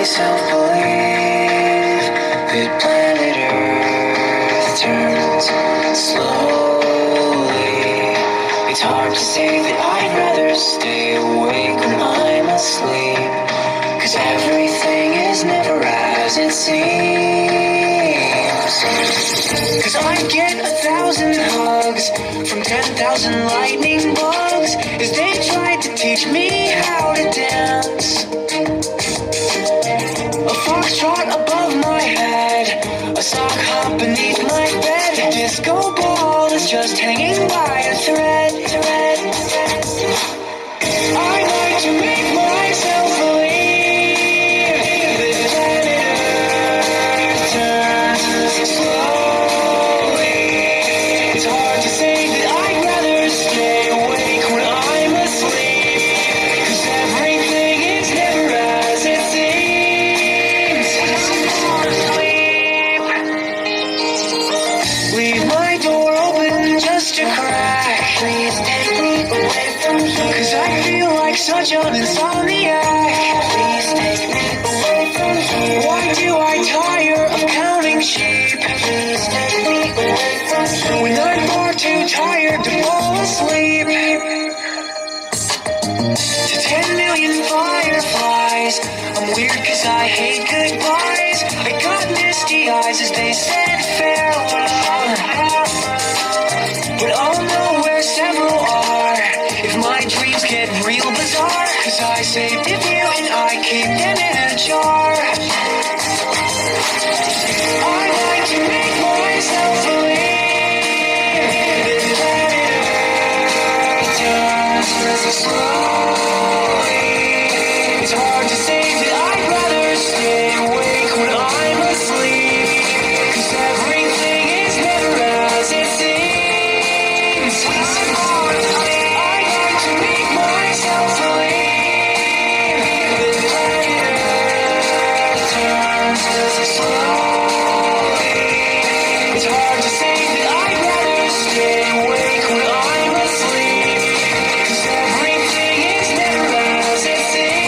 myself believe that planet Earth turns slowly. It's hard to say that I'd rather stay awake when I'm asleep, 'cause everything is never as it seems. 'Cause I get 1,000 hugs from 10,000 lightning bugs as they tried to teach me how to dance. A foxtrot above my head, a sock hop beneath my bed, a disco ball is just hanging by a thread. I like to make myself believe that planet Earth turns slowly. It's hard to say that I'd rather stay awake when I'm asleep, 'cause everything is never as it seems. Leave my door open just a crack. Please take me away from here, 'cause I feel like such an insomniac. Please take me away from here. Why do I tire of counting sheep? Please take me away from here, when I'm far too tired to fall asleep. To 10 million fireflies, I'm weird 'cause I hate goodbyes. I got misty eyes as they said farewell, but I'll know where several are if my dreams get real bizarre, 'cause I saved a few and I keep them in a jar. I like to make myself believe that planet Earth turns slowly. It's hard to say that I'd rather stay awake when I'm asleep, 'cause everything is never as it seems. I like to make myself believe that planet Earth turns slowly. It's hard to say that I'd rather stay awake when I'm asleep, 'cause everything is never as it seems.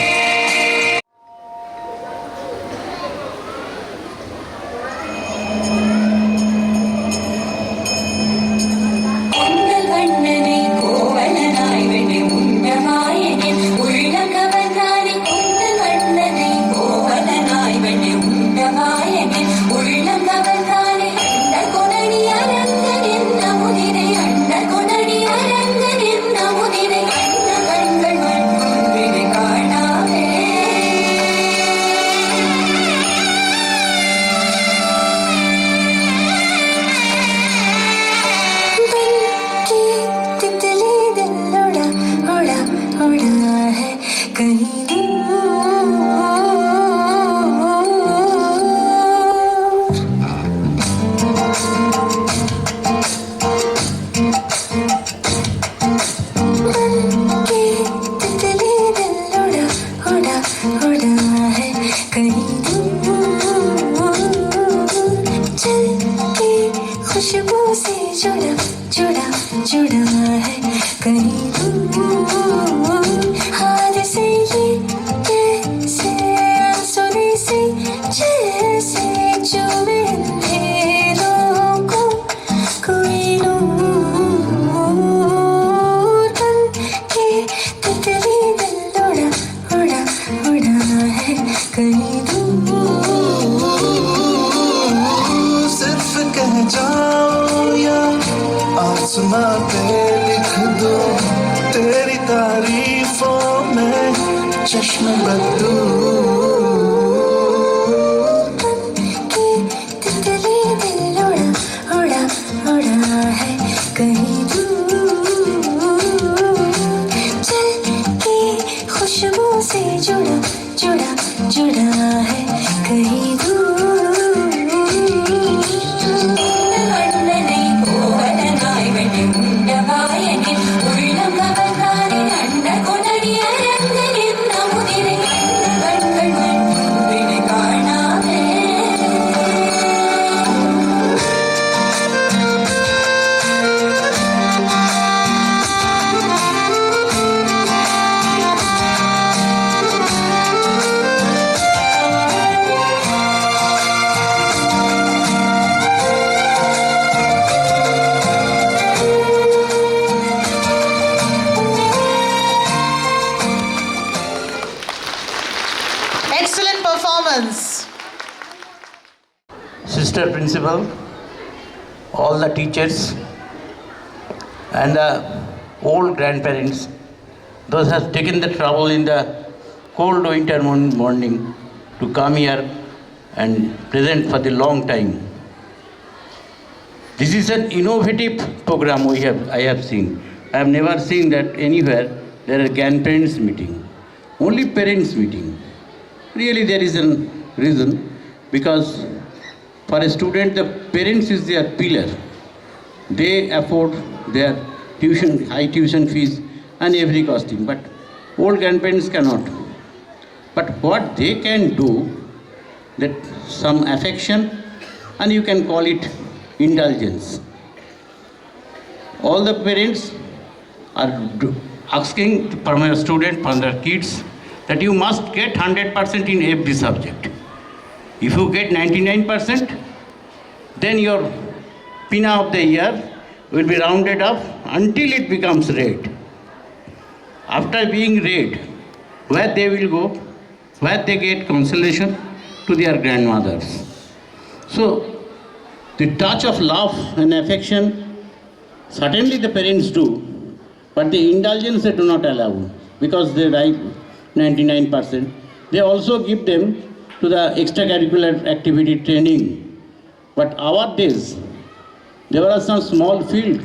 കൊണ്ടകണ്ണനെ കോവലനായി വെടി ഉന്നമായനെ ഉള്ളകവനാനെ കൊണ്ടകണ്ണനെ കോവലനായി വെടി ഉന്നമായനെ ഉള്ളകവനാനെ അണ്ടകൊണടി അരങ്ങനെന്ന മുതിരെ അണ്ടകൊണടി അരങ്ങനെന്ന മുതിരെ കണ്ണ colonel മൺകുന്തിരെ കാണാവേ तितली दिल उड़ा उड़ा उड़ा है कहीं तितली दिल उड़ा उड़ा उड़ा है कहीं चल के खुशबू से जुड़ा जुड़ा जुड़ा है कहीं हाथ से ये कैसे आंसुओं से जैसे चुभे अंधेरों को कोई नूर बन के तितली दिल उड़ा उड़ा उड़ा है कहीं सिर्फ कह जाओ या आसमां पे लिख दो तेरी तारीफों में चश्म बदलू के तितली दिल उड़ा उड़ा उड़ा है कहीं दूर चल के खुशबू से जुड़ा जुड़ा जुड़ा है कहीं കണ്ണനെ കോവലനായി വെടി ഉന്നമായനെ ഉള്ളകവനാനെ അണ്ടകൊണടി അരങ്ങനെന്ന മുതിരെ colonel മൺകുന്തിരെ കാണാവേ excellent performance. Sister Principal, all the teachers, and the old grandparents, those have taken the trouble in the cold winter morning to come here and present for the long time. This is an innovative program I have seen. I have never seen that anywhere there are grandparents meeting, only parents meeting. Really there is a reason, because for a student the parents is their pillar. They afford their tuition, high tuition fees and every costing, but old grandparents cannot. But what they can do, that some affection, and you can call it indulgence. All the parents are asking from a student, from their kids, that you must get 100% in every subject. If you get 99%, then your PINA of the year will be rounded up until it becomes red. After being red, where they will go, where they get consolation, to their grandmothers. So, the touch of love and affection, certainly the parents do, but the indulgence they do not allow, because they write 99%. They also give them to the extracurricular activity training. But our days, there was some small field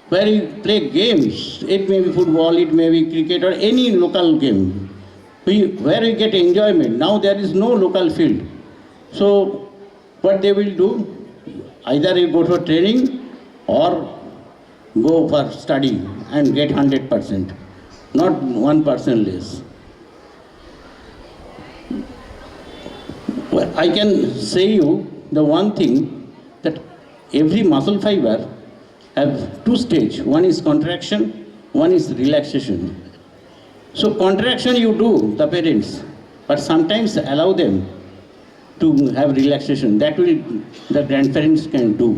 where you play games. It may be football, it may be cricket, or any local game, where we get enjoyment. Now there is no local field. So what they will do, either you go for training or go for study and get 100%, not 1% less. Well, I can say you the one thing, that every muscle fiber have two stages. One is contraction, one is relaxation. So contraction you do, the parents, but sometimes allow them to have relaxation. That will the grandparents can do.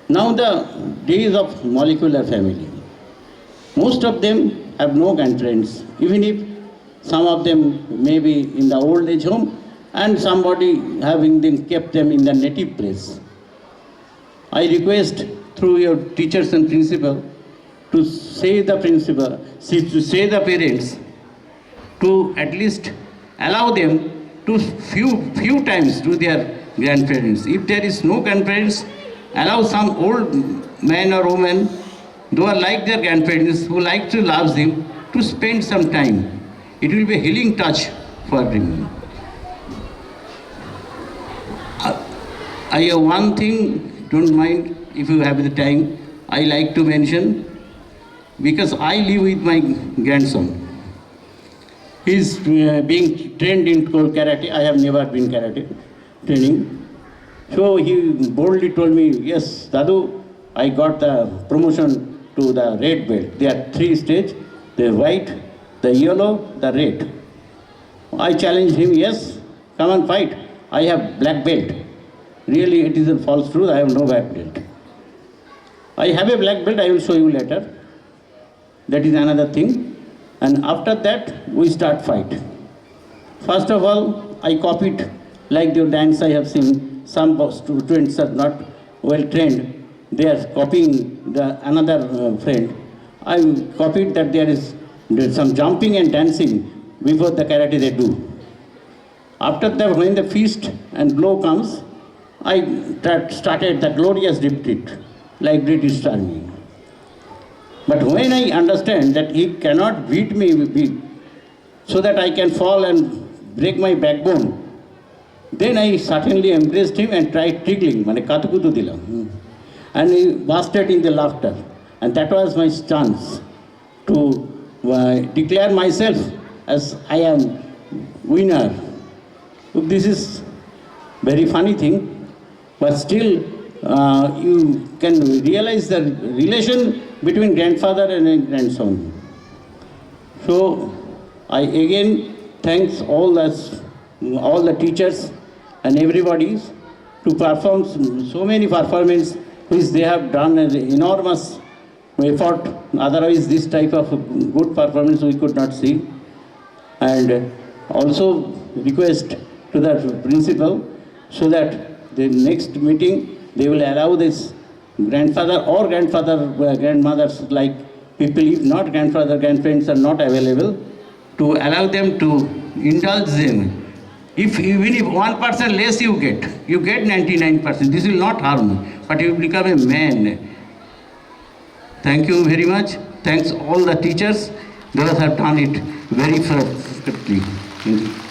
Now the days of molecular family. Most of them have no grandparents, even if some of them may be in the old age home and somebody having them kept them in the native place. I request through your teachers and principal to say the principal, to say the parents, to at least allow them to few times to their grandparents. If there is no grandparents, allow some old man or woman who are like their grandparents, who like to love them, to spend some time. It will be a healing touch for them. I have one thing, don't mind if you have the time, I like to mention, because I live with my grandson. He is being trained in karate. I have never been karate training. So he boldly told me, yes, Dadu, I got the promotion to the red belt. There are 3 stages, the white, the yellow, the red. I challenged him, yes, come and fight. I have black belt. Really, it is a false truth, I have no black belt. I have a black belt, I will show you later. That is another thing. And after that, we start fight. First of all, I copied, like the dance I have seen, some students are not well trained. They are copying another friend. I copied that there's some jumping and dancing before the karate they do. After that, when the feast and blow comes, I started the glorious retreat, like British Army. But when I understand that he cannot beat me so that I can fall and break my backbone, then I certainly embraced him and tried tickling, mane katukutu dilam. And he bursted in the laughter. And that was my chance to declare myself as I am winner. This is very funny thing, but still you can realize the relation between grandfather and grandson. So I again thanks all the teachers and everybody to perform so many performances which they have done an enormous effort. Otherwise this type of good performance we could not see. And also request to the principal so that the next meeting they will allow this grandfather or grandmothers like people, if not grandfather, grandparents are not available, to allow them to indulge them. If even if 1% less you get 99%. This will not harm, but you will become a man. Thank you very much. Thanks all the teachers. Those have done it very perfectly. Thank you.